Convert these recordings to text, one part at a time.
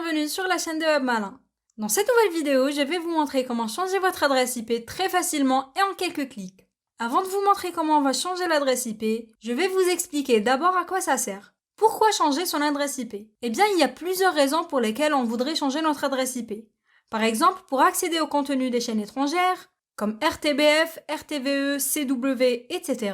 bienvenue sur la chaîne de Web Malin. Dans cette nouvelle vidéo, je vais vous montrer comment changer votre adresse IP très facilement et en quelques clics. Avant de vous montrer comment on va changer l'adresse IP, je vais vous expliquer d'abord à quoi ça sert. Pourquoi changer son adresse IP? Eh bien, il y a plusieurs raisons pour lesquelles on voudrait changer notre adresse IP. Par exemple, pour accéder au contenu des chaînes étrangères, comme RTBF, RTVE, CW, etc.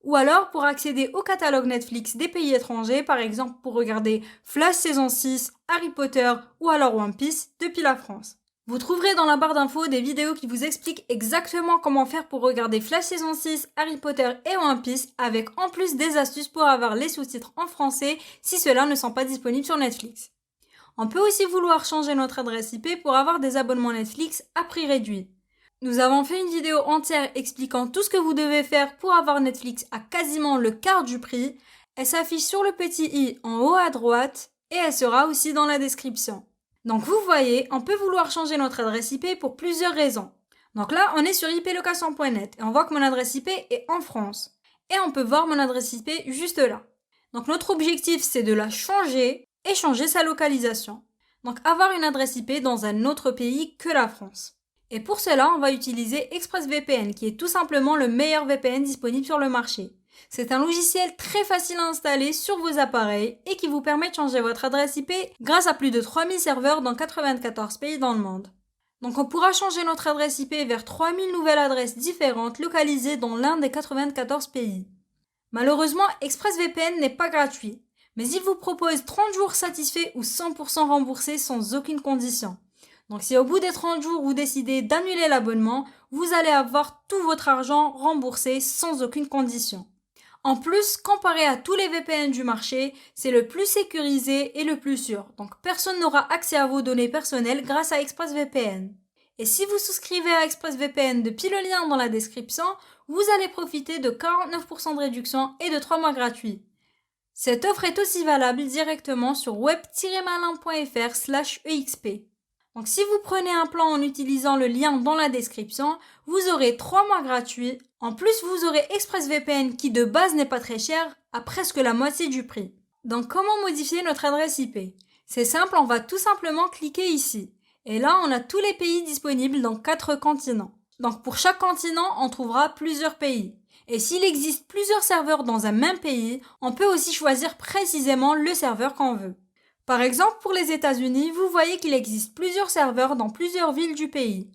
Ou alors pour accéder au catalogue Netflix des pays étrangers, par exemple pour regarder Flash saison 6, Harry Potter ou alors One Piece depuis la France. Vous trouverez dans la barre d'infos des vidéos qui vous expliquent exactement comment faire pour regarder Flash saison 6, Harry Potter et One Piece, avec en plus des astuces pour avoir les sous-titres en français si ceux-là ne sont pas disponibles sur Netflix. On peut aussi vouloir changer notre adresse IP pour avoir des abonnements Netflix à prix réduit. Nous avons fait une vidéo entière expliquant tout ce que vous devez faire pour avoir Netflix à quasiment le quart du prix. Elle s'affiche sur le petit i en haut à droite et elle sera aussi dans la description. Donc vous voyez, on peut vouloir changer notre adresse IP pour plusieurs raisons. Donc là, on est sur iplocation.net et on voit que mon adresse IP est en France. Et on peut voir mon adresse IP juste là. Donc notre objectif, c'est de la changer et changer sa localisation. Donc avoir une adresse IP dans un autre pays que la France. Et pour cela, on va utiliser ExpressVPN, qui est tout simplement le meilleur VPN disponible sur le marché. C'est un logiciel très facile à installer sur vos appareils et qui vous permet de changer votre adresse IP grâce à plus de 3000 serveurs dans 94 pays dans le monde. Donc on pourra changer notre adresse IP vers 3000 nouvelles adresses différentes localisées dans l'un des 94 pays. Malheureusement, ExpressVPN n'est pas gratuit, mais il vous propose 30 jours satisfaits ou 100% remboursés sans aucune condition. Donc si au bout des 30 jours vous décidez d'annuler l'abonnement, vous allez avoir tout votre argent remboursé sans aucune condition. En plus, comparé à tous les VPN du marché, c'est le plus sécurisé et le plus sûr. Donc personne n'aura accès à vos données personnelles grâce à ExpressVPN. Et si vous souscrivez à ExpressVPN depuis le lien dans la description, vous allez profiter de 49% de réduction et de 3 mois gratuits. Cette offre est aussi valable directement sur web-malin.fr/exp. Donc si vous prenez un plan en utilisant le lien dans la description, vous aurez 3 mois gratuits. En plus, vous aurez ExpressVPN qui de base n'est pas très cher, à presque la moitié du prix. Donc comment modifier notre adresse IP? C'est simple, on va tout simplement cliquer ici. Et là, on a tous les pays disponibles dans 4 continents. Donc pour chaque continent, on trouvera plusieurs pays. Et s'il existe plusieurs serveurs dans un même pays, on peut aussi choisir précisément le serveur qu'on veut. Par exemple, pour les États-Unis, vous voyez qu'il existe plusieurs serveurs dans plusieurs villes du pays.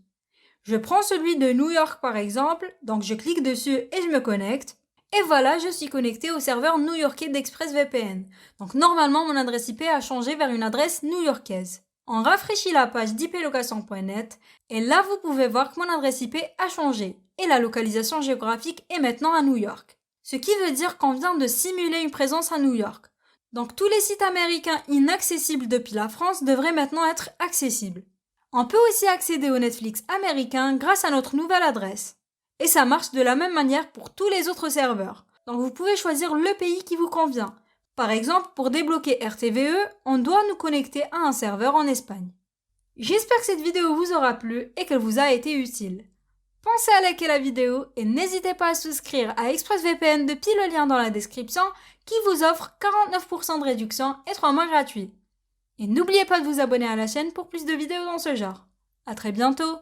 Je prends celui de New York par exemple, donc je clique dessus et je me connecte. Et voilà, je suis connecté au serveur new-yorkais d'ExpressVPN. Donc normalement, mon adresse IP a changé vers une adresse new-yorkaise. On rafraîchit la page d'iplocation.net et là, vous pouvez voir que mon adresse IP a changé et la localisation géographique est maintenant à New York. Ce qui veut dire qu'on vient de simuler une présence à New York. Donc tous les sites américains inaccessibles depuis la France devraient maintenant être accessibles. On peut aussi accéder au Netflix américain grâce à notre nouvelle adresse. Et ça marche de la même manière pour tous les autres serveurs. Donc vous pouvez choisir le pays qui vous convient. Par exemple, pour débloquer RTVE, on doit nous connecter à un serveur en Espagne. J'espère que cette vidéo vous aura plu et qu'elle vous a été utile. Pensez à liker la vidéo et n'hésitez pas à souscrire à ExpressVPN depuis le lien dans la description qui vous offre 49% de réduction et 3 mois gratuits. Et n'oubliez pas de vous abonner à la chaîne pour plus de vidéos dans ce genre. À très bientôt!